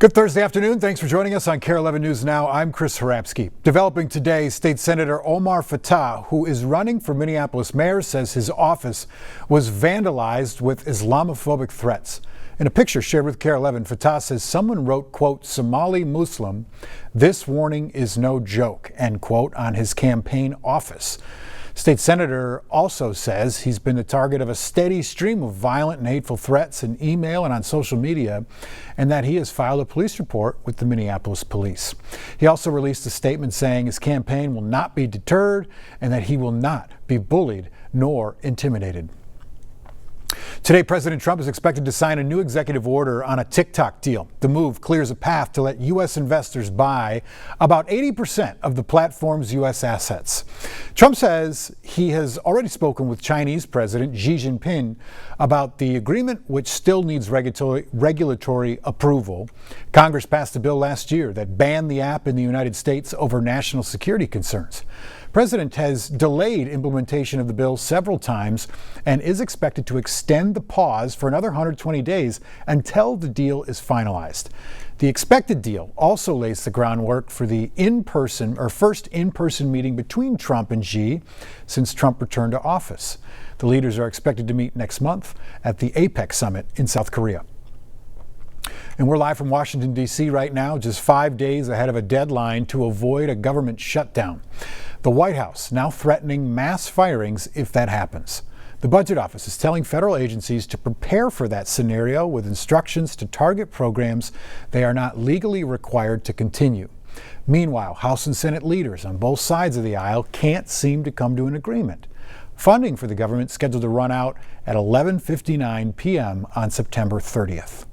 Good Thursday afternoon. Thanks for joining us on KARE 11 News Now. I'm Chris Harapsky. Developing today, State Senator Omar Fattah, who is running for Minneapolis mayor, says his office was vandalized with Islamophobic threats. In a picture shared with KARE 11, Fattah says someone wrote, quote, Somali Muslim, this warning is no joke, end quote, on his campaign office. State Senator also says he's been the target of a steady stream of violent and hateful threats in email and on social media, and that he has filed a police report with the Minneapolis police. He also released a statement saying his campaign will not be deterred and that he will not be bullied nor intimidated. Today, President Trump is expected to sign a new executive order on a TikTok deal. The move clears a path to let U.S. investors buy about 80% of the platform's U.S. assets. Trump says he has already spoken with Chinese President Xi Jinping about the agreement, which still needs regulatory approval. Congress passed a bill last year that banned the app in the United States over national security concerns. The president has delayed implementation of the bill several times and is expected to extend the pause for another 120 days until the deal is finalized. The expected deal also lays the groundwork for the first in-person meeting between Trump and Xi since Trump returned to office. The leaders are expected to meet next month at the APEC summit in South Korea. And we're live from Washington, D.C. right now, just 5 days ahead of a deadline to avoid a government shutdown. The White House now threatening mass firings if that happens. The Budget Office is telling federal agencies to prepare for that scenario with instructions to target programs they are not legally required to continue. Meanwhile, House and Senate leaders on both sides of the aisle can't seem to come to an agreement. Funding for the government is scheduled to run out at 11:59 p.m. on September 30th.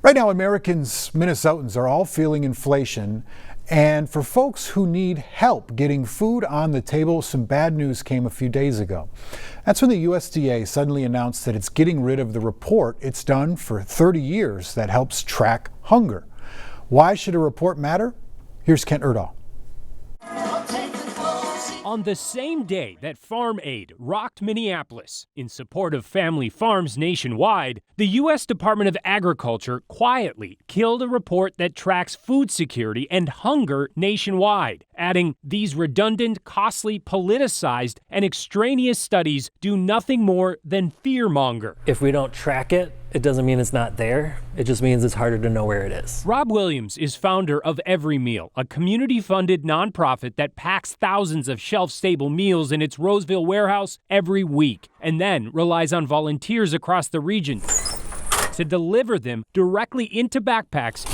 Right now, Minnesotans are all feeling inflation. And for folks who need help getting food on the table, some bad news came a few days ago. That's when the USDA suddenly announced that it's getting rid of the report it's done for 30 years that helps track hunger. Why should a report matter? Here's Kent Erdahl. On the same day that Farm Aid rocked Minneapolis in support of family farms nationwide, the U.S. Department of Agriculture quietly killed a report that tracks food security and hunger nationwide, adding these redundant, costly, politicized, and extraneous studies do nothing more than fearmonger. If we don't track it, it doesn't mean it's not there. It just means it's harder to know where it is. Rob Williams is founder of Every Meal, a community-funded nonprofit that packs thousands of shelf-stable meals in its Roseville warehouse every week, and then relies on volunteers across the region to deliver them directly into backpacks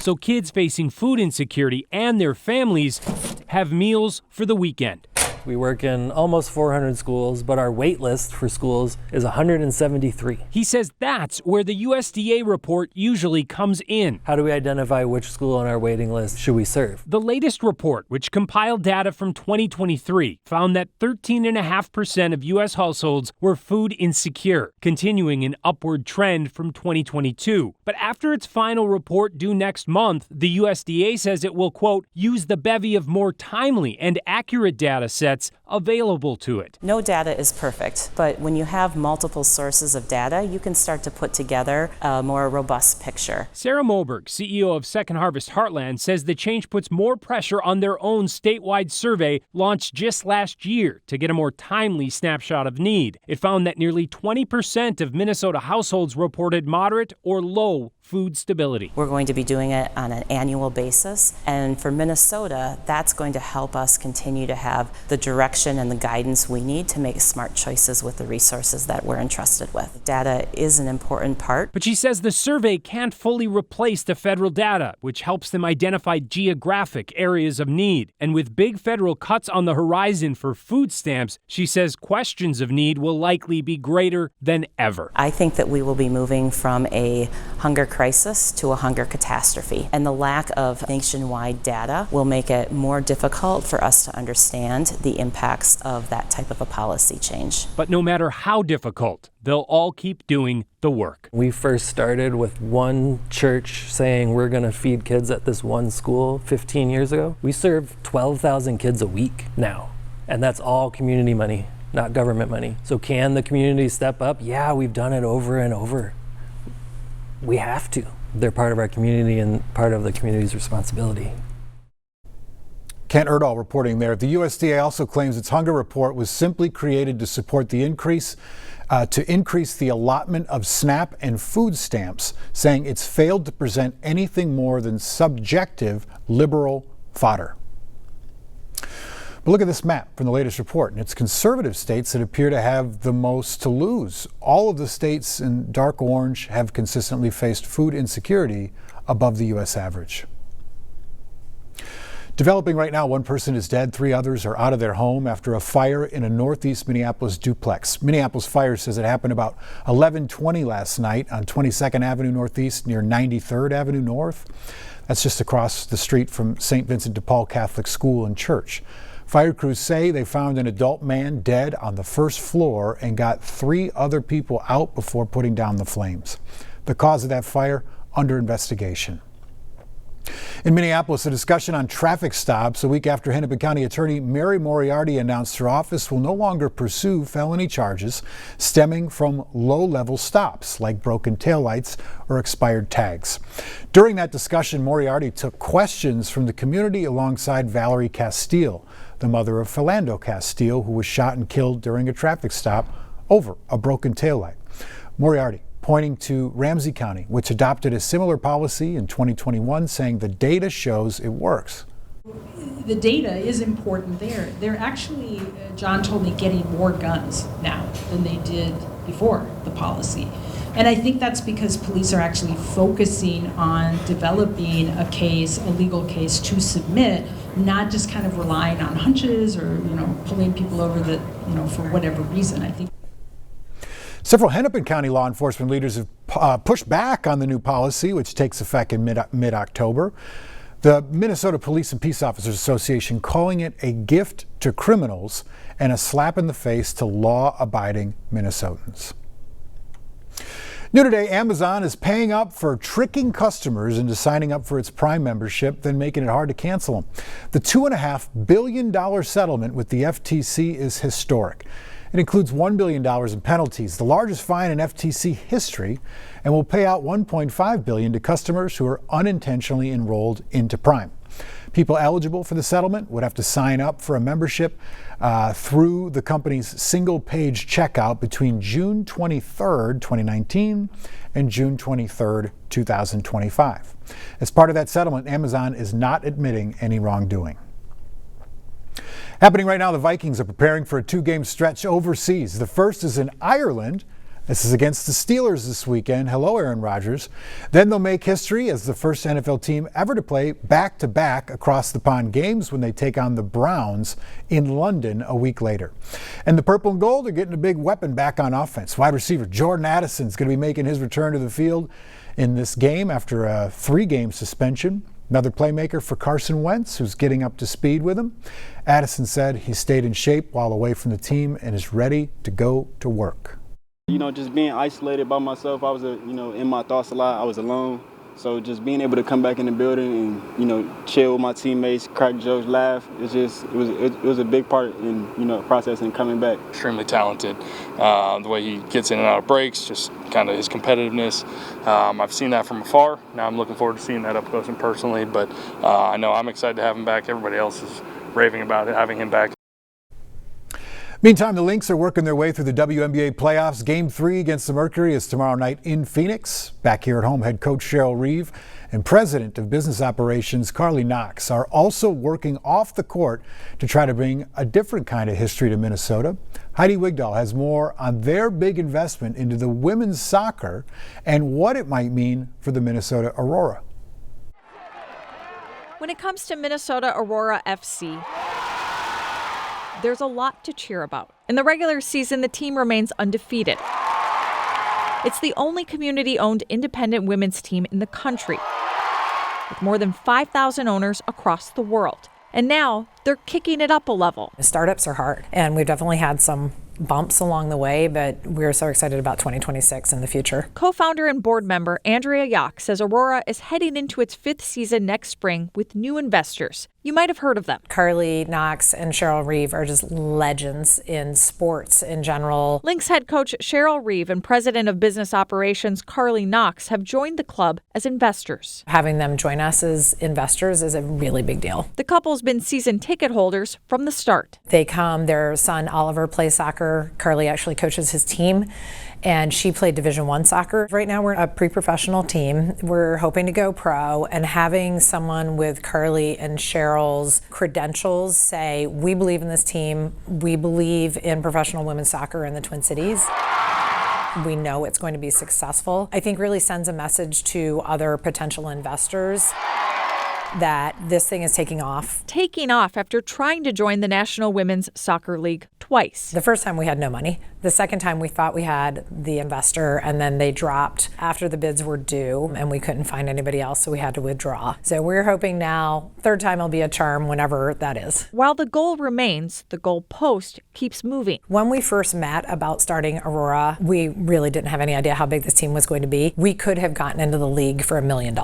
so kids facing food insecurity and their families have meals for the weekend. We work in almost 400 schools, but our wait list for schools is 173. He says that's where the USDA report usually comes in. How do we identify which school on our waiting list should we serve? The latest report, which compiled data from 2023, found that 13.5% of U.S. households were food insecure, continuing an upward trend from 2022. But after its final report due next month, the USDA says it will, quote, use the bevy of more timely and accurate data sets available to it. No data is perfect, but when you have multiple sources of data, you can start to put together a more robust picture. Sarah Moberg, CEO of Second Harvest Heartland, says the change puts more pressure on their own statewide survey launched just last year to get a more timely snapshot of need. It found that nearly 20% of Minnesota households reported moderate or low food stability. We're going to be doing it on an annual basis, and for Minnesota, that's going to help us continue to have the direction and the guidance we need to make smart choices with the resources that we're entrusted with. Data is an important part. But she says the survey can't fully replace the federal data, which helps them identify geographic areas of need. And with big federal cuts on the horizon for food stamps, she says questions of need will likely be greater than ever. I think that we will be moving from a hunger crisis to a hunger catastrophe, and the lack of nationwide data will make it more difficult for us to understand the impacts of that type of a policy change. But no matter how difficult, they'll all keep doing the work. We first started with one church saying we're going to feed kids at this one school 15 years ago. We serve 12,000 kids a week now, and that's all community money, not government money. So can the community step up? Yeah, we've done it over and over. We have to. they're part of our community and part of the community's responsibility. Kent Erdahl reporting there. The USDA also claims its hunger report was simply created to support the increase the allotment of SNAP and food stamps, saying it's failed to present anything more than subjective liberal fodder. But look at this map from the latest report, and it's conservative states that appear to have the most to lose. All of the states in dark orange have consistently faced food insecurity above the U.S. average. Developing right now, one person is dead, 3 others are out of their home after a fire in a northeast Minneapolis duplex. Minneapolis Fire says it happened about 11:20 last night on 22nd Avenue Northeast near 93rd Avenue North. That's just across the street from St. Vincent de Paul Catholic School and Church. Fire crews say they found an adult man dead on the first floor and got 3 other people out before putting down the flames. The cause of that fire under investigation. In Minneapolis, a discussion on traffic stops a week after Hennepin County Attorney Mary Moriarty announced her office will no longer pursue felony charges stemming from low-level stops like broken taillights or expired tags. During that discussion, Moriarty took questions from the community alongside Valerie Castile, the mother of Philando Castile, who was shot and killed during a traffic stop over a broken taillight. Moriarty pointing to Ramsey County, which adopted a similar policy in 2021, saying the data shows it works. The data is important there. They're actually, John told me, getting more guns now than they did before the policy. And I think that's because police are actually focusing on developing a case, a legal case to submit, not just kind of relying on hunches or, pulling people over for whatever reason. I think several Hennepin County law enforcement leaders have pushed back on the new policy, which takes effect in mid-October. The Minnesota Police and Peace Officers Association calling it a gift to criminals and a slap in the face to law-abiding Minnesotans. New today, Amazon is paying up for tricking customers into signing up for its Prime membership, then making it hard to cancel them. The $2.5 billion settlement with the FTC is historic. It includes $1 billion in penalties, the largest fine in FTC history, and will pay out $1.5 billion to customers who are unintentionally enrolled into Prime. People eligible for the settlement would have to sign up for a membership through the company's single-page checkout between June 23rd, 2019 and June 23rd, 2025. As part of that settlement, Amazon is not admitting any wrongdoing. Happening right now, the Vikings are preparing for a 2-game stretch overseas. The first is in Ireland. This is against the Steelers this weekend. Hello, Aaron Rodgers. Then they'll make history as the first NFL team ever to play back-to-back across-the-pond games when they take on the Browns in London a week later. And the Purple and Gold are getting a big weapon back on offense. Wide receiver Jordan Addison is going to be making his return to the field in this game after a 3-game suspension. Another playmaker for Carson Wentz, who's getting up to speed with him. Addison said he stayed in shape while away from the team and is ready to go to work. Just being isolated by myself, I was, in my thoughts a lot. I was alone. So just being able to come back in the building and, chill with my teammates, crack jokes, laugh, it was a big part in, the process and coming back. Extremely talented. The way he gets in and out of breaks, just kind of his competitiveness. I've seen that from afar. Now I'm looking forward to seeing that up close and personally. But I know I'm excited to have him back. Everybody else is raving about having him back. Meantime, the Lynx are working their way through the WNBA playoffs. Game 3 against the Mercury is tomorrow night in Phoenix. Back here at home, head coach Cheryl Reeve and president of business operations Carly Knox are also working off the court to try to bring a different kind of history to Minnesota. Heidi Wigdahl has more on their big investment into the women's soccer and what it might mean for the Minnesota Aurora. When it comes to Minnesota Aurora FC, there's a lot to cheer about. In the regular season, the team remains undefeated. It's the only community-owned independent women's team in the country, with more than 5,000 owners across the world. And now they're kicking it up a level. Startups are hard, and we've definitely had some bumps along the way, but we're so excited about 2026 and the future. Co-founder and board member Andrea Yock says Aurora is heading into its 5th season next spring with new investors. You might have heard of them. Carly Knox and Cheryl Reeve are just legends in sports in general. Lynx head coach Cheryl Reeve and president of business operations Carly Knox have joined the club as investors. Having them join us as investors is a really big deal. The couple's been season ticket holders from the start. They come, their son Oliver plays soccer. Carly actually coaches his team, and she played Division I soccer. Right now we're a pre-professional team. We're hoping to go pro, and having someone with Carly and Cheryl's credentials say, we believe in this team, we believe in professional women's soccer in the Twin Cities. We know it's going to be successful. I think really sends a message to other potential investors that this thing is taking off. Taking off after trying to join the National Women's Soccer League twice. The first time we had no money. The second time we thought we had the investor, and then they dropped after the bids were due and we couldn't find anybody else, so we had to withdraw. So we're hoping now, third time will be a charm whenever that is. While the goal remains, the goal post keeps moving. When we first met about starting Aurora, we really didn't have any idea how big this team was going to be. We could have gotten into the league for $1 million.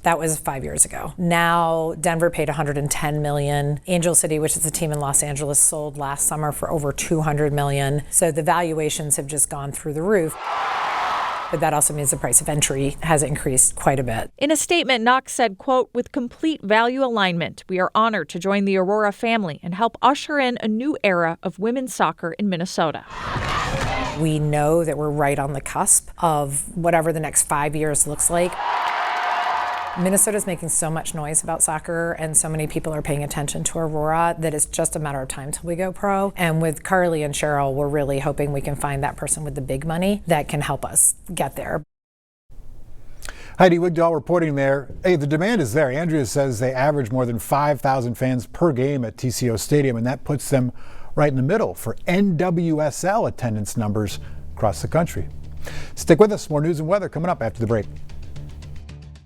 That was 5 years ago. Now Denver paid $110 million. Angel City, which is a team in Los Angeles, sold last summer for over $200 million. So the valuations have just gone through the roof. But that also means the price of entry has increased quite a bit. In a statement, Knox said, quote, with complete value alignment, we are honored to join the Aurora family and help usher in a new era of women's soccer in Minnesota. We know that we're right on the cusp of whatever the next 5 years looks like. Minnesota's making so much noise about soccer, and so many people are paying attention to Aurora that it's just a matter of time till we go pro. And with Carly and Cheryl, we're really hoping we can find that person with the big money that can help us get there. Heidi Wigdahl reporting there. Hey, the demand is there. Andrea says they average more than 5,000 fans per game at TCO Stadium, and that puts them right in the middle for NWSL attendance numbers across the country. Stick with us. More news and weather coming up after the break.